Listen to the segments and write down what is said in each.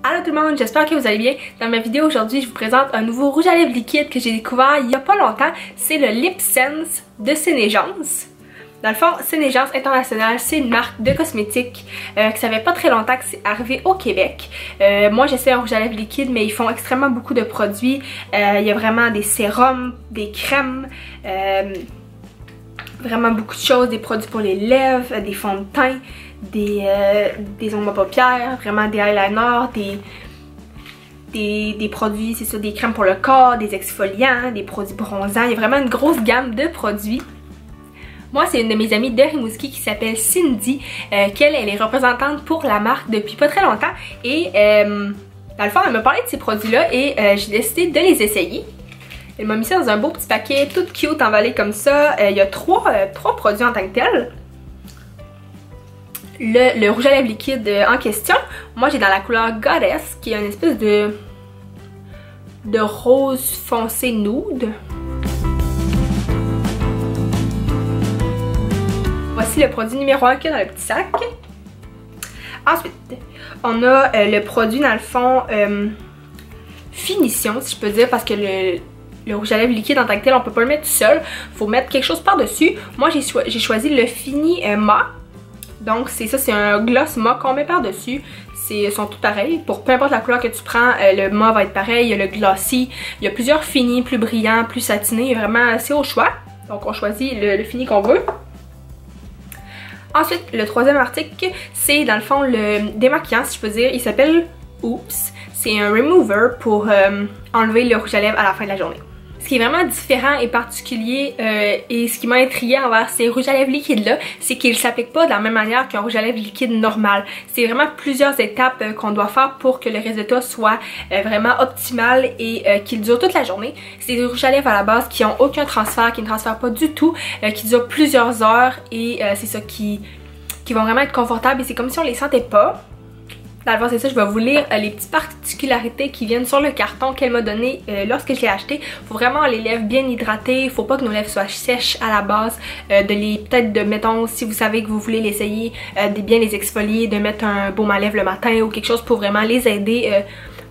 Allô tout le monde, j'espère que vous allez bien. Dans ma vidéo aujourd'hui, je vous présente un nouveau rouge à lèvres liquide que j'ai découvert il y a pas longtemps. C'est le Lip Sense de Sénégence. Dans le fond, Sénégence International, c'est une marque de cosmétiques que ça fait pas très longtemps que c'est arrivé au Québec. Moi j'essaie un rouge à lèvres liquide, mais ils font extrêmement beaucoup de produits. Il y a vraiment des sérums, des crèmes, vraiment beaucoup de choses, des produits pour les lèvres, des fonds de teint, des ombres à paupières, vraiment des eyeliners, des produits, c'est ça, des crèmes pour le corps, des exfoliants, des produits bronzants. Il y a vraiment une grosse gamme de produits. Moi, c'est une de mes amies de Rimouski qui s'appelle Cindy, qu'elle est représentante pour la marque depuis pas très longtemps. Et dans le fond, elle m'a parlé de ces produits-là et j'ai décidé de les essayer. Elle m'a mis ça dans un beau petit paquet, tout cute, emballé comme ça. Il y a trois produits en tant que tel. Le rouge à lèvres liquide en question, moi j'ai dans la couleur Goddess, qui est une espèce de rose foncé nude. Voici le produit numéro 1 qu'il y a dans le petit sac. Ensuite, on a le produit dans le fond finition, si je peux dire, parce que le rouge à lèvres liquide en tant que tel, on peut pas le mettre tout seul. Faut mettre quelque chose par-dessus. Moi j'ai choisi le Fini Ma. Donc c'est ça, c'est un gloss mat qu'on met par-dessus. Ils sont tous pareils. Pour peu importe la couleur que tu prends, le mat va être pareil. Il y a le glossy. Il y a plusieurs finis, plus brillants, plus satinés. Il y a vraiment assez au choix. Donc on choisit le fini qu'on veut. Ensuite, le troisième article, c'est dans le fond le démaquillant, si je peux dire. Il s'appelle Oops. C'est un remover pour enlever le rouge à lèvres à la fin de la journée. Ce qui est vraiment différent et particulier et ce qui m'a intriguée envers ces rouges à lèvres liquides là, c'est qu'ils ne s'appliquent pas de la même manière qu'un rouge à lèvres liquide normal. C'est vraiment plusieurs étapes qu'on doit faire pour que le résultat soit vraiment optimal et qu'il dure toute la journée. C'est des rouges à lèvres à la base qui n'ont aucun transfert, qui ne transfèrent pas du tout, qui durent plusieurs heures et c'est ça qui vont vraiment être confortables et c'est comme si on les sentait pas. Dans le fond, c'est ça, je vais vous lire les petites particularités qui viennent sur le carton qu'elle m'a donné lorsque je l'ai acheté. Faut vraiment les lèvres bien hydratées, faut pas que nos lèvres soient sèches à la base, mettons, si vous savez que vous voulez l'essayer, de bien les exfolier, de mettre un baume à lèvres le matin ou quelque chose pour vraiment les aider,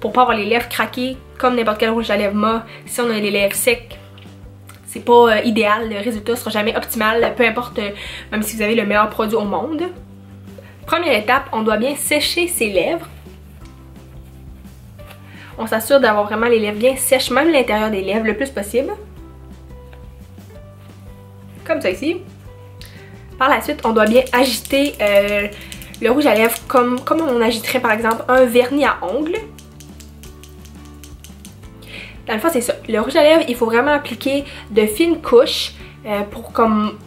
pour pas avoir les lèvres craquées comme n'importe quel rouge à lèvres mat. Si on a les lèvres secs, c'est pas idéal, le résultat sera jamais optimal, peu importe, même si vous avez le meilleur produit au monde. Première étape, on doit bien sécher ses lèvres. On s'assure d'avoir vraiment les lèvres bien sèches, même l'intérieur des lèvres le plus possible. Comme ça ici. Par la suite, on doit bien agiter le rouge à lèvres comme on agiterait par exemple un vernis à ongles. Dans le fond, c'est ça. Le rouge à lèvres, il faut vraiment appliquer de fines couches pour comme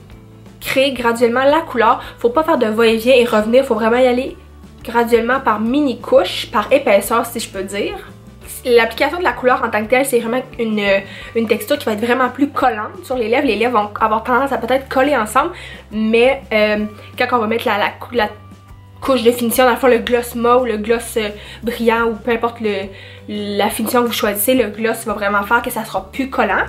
créer graduellement la couleur. Faut pas faire de va-et-vient et revenir, faut vraiment y aller graduellement par mini couches, par épaisseur si je peux dire. L'application de la couleur en tant que telle, c'est vraiment une texture qui va être vraiment plus collante sur les lèvres. Les lèvres vont avoir tendance à peut-être coller ensemble, mais quand on va mettre la couche de finition, dans le fond le gloss mat ou le gloss brillant ou peu importe la finition que vous choisissez, le gloss va vraiment faire que ça sera plus collant.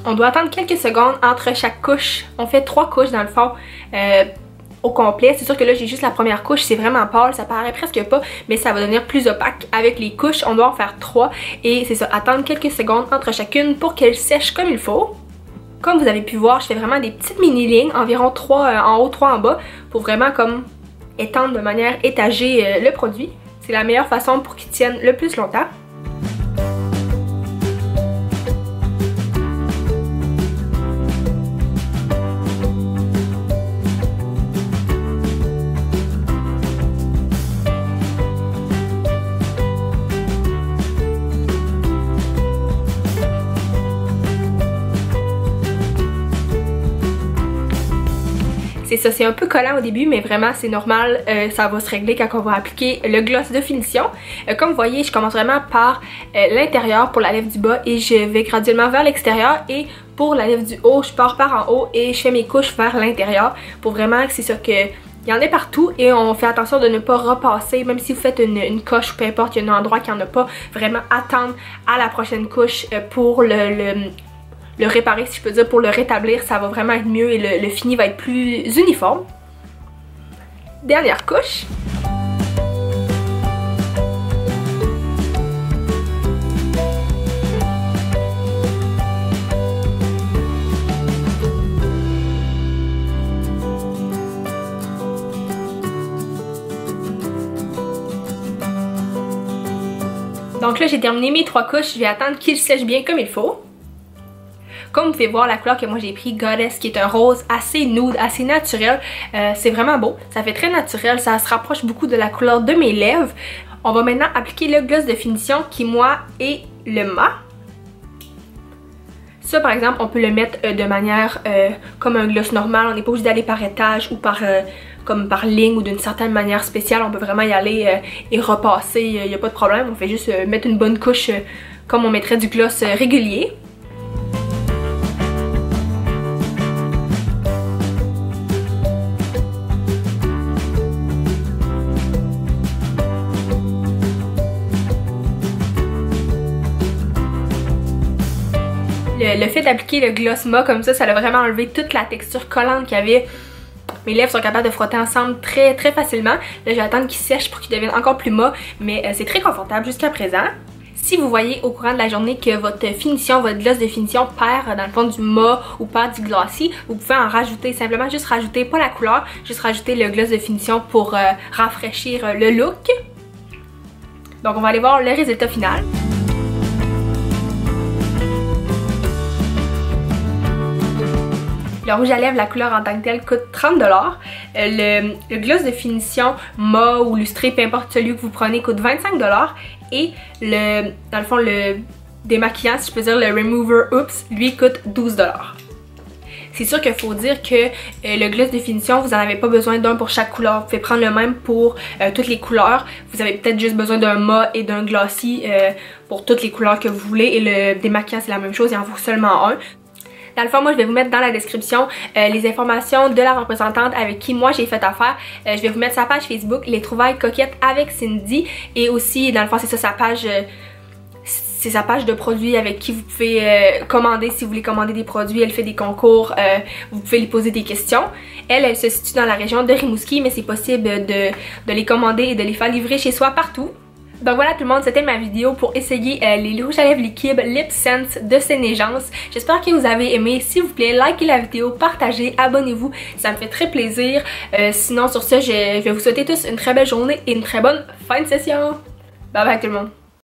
On doit attendre quelques secondes entre chaque couche. On fait 3 couches dans le fond au complet. C'est sûr que là j'ai juste la première couche, c'est vraiment pâle, ça paraît presque pas, mais ça va devenir plus opaque avec les couches. On doit en faire 3 et c'est ça, attendre quelques secondes entre chacune pour qu'elle sèche comme il faut. Comme vous avez pu voir, je fais vraiment des petites mini lignes, environ 3 en haut, 3 en bas, pour vraiment comme étendre de manière étagée le produit. C'est la meilleure façon pour qu'il tienne le plus longtemps. c'est ça, c'est un peu collant au début, mais vraiment c'est normal, ça va se régler quand on va appliquer le gloss de finition. Comme vous voyez, je commence vraiment par l'intérieur pour la lèvre du bas et je vais graduellement vers l'extérieur, et pour la lèvre du haut, je pars par en haut et je fais mes couches vers l'intérieur pour vraiment que c'est ça que il y en a partout, et on fait attention de ne pas repasser, même si vous faites une coche ou peu importe, il y a un endroit qu'il n'y en a pas, vraiment attendre à la prochaine couche pour le réparer, si je peux dire, pour le rétablir, ça va vraiment être mieux et le fini va être plus uniforme. Dernière couche. Donc là, j'ai terminé mes 3 couches, je vais attendre qu'ils sèchent bien comme il faut. Comme vous pouvez voir, la couleur que moi j'ai pris, Goddess, qui est un rose assez nude, assez naturel, c'est vraiment beau, ça fait très naturel, ça se rapproche beaucoup de la couleur de mes lèvres. On va maintenant appliquer le gloss de finition qui, moi, est le mat. Ça, par exemple, on peut le mettre de manière comme un gloss normal, on n'est pas obligé d'aller par étage ou comme par ligne ou d'une certaine manière spéciale, on peut vraiment y aller et repasser, il n'y a pas de problème, on fait juste mettre une bonne couche comme on mettrait du gloss régulier. Le fait d'appliquer le gloss mat comme ça a vraiment enlevé toute la texture collante qu'il y avait. Mes lèvres sont capables de frotter ensemble très facilement. Là, je vais attendre qu'ils sèchent pour qu'ils deviennent encore plus mat, mais c'est très confortable jusqu'à présent. Si vous voyez au courant de la journée que votre finition, votre gloss de finition perd dans le fond du mat ou perd du glossy, vous pouvez en rajouter, simplement juste rajouter, pas la couleur, juste rajouter le gloss de finition pour rafraîchir le look. Donc on va aller voir le résultat final. Le rouge à lèvres, la couleur en tant que telle, coûte 30$. Le gloss de finition mat ou lustré, peu importe celui que vous prenez, coûte 25$. Et dans le fond, le démaquillant, si je peux dire, le Remover Oops, lui coûte 12$. C'est sûr qu'il faut dire que le gloss de finition, vous n'en avez pas besoin d'un pour chaque couleur. Vous pouvez prendre le même pour toutes les couleurs. Vous avez peut-être juste besoin d'un mat et d'un glossy pour toutes les couleurs que vous voulez. Et le démaquillant, c'est la même chose, il en faut seulement un. Dans le fond, moi, je vais vous mettre dans la description les informations de la représentante avec qui moi j'ai fait affaire. Je vais vous mettre sa page Facebook, Les Trouvailles Coquettes avec Cindy. Et aussi, dans le fond, c'est ça, sa page... c'est sa page de produits avec qui vous pouvez commander si vous voulez commander des produits. Elle fait des concours, vous pouvez lui poser des questions. Elle se situe dans la région de Rimouski, mais c'est possible de les commander et de les faire livrer chez soi partout. Donc voilà tout le monde, c'était ma vidéo pour essayer les rouges à lèvres liquides Lip Sense de Sénégence. J'espère que vous avez aimé. S'il vous plaît, likez la vidéo, partagez, abonnez-vous, ça me fait très plaisir. Sinon sur ce, je vais vous souhaiter tous une très belle journée et une très bonne fin de session. Bye bye tout le monde.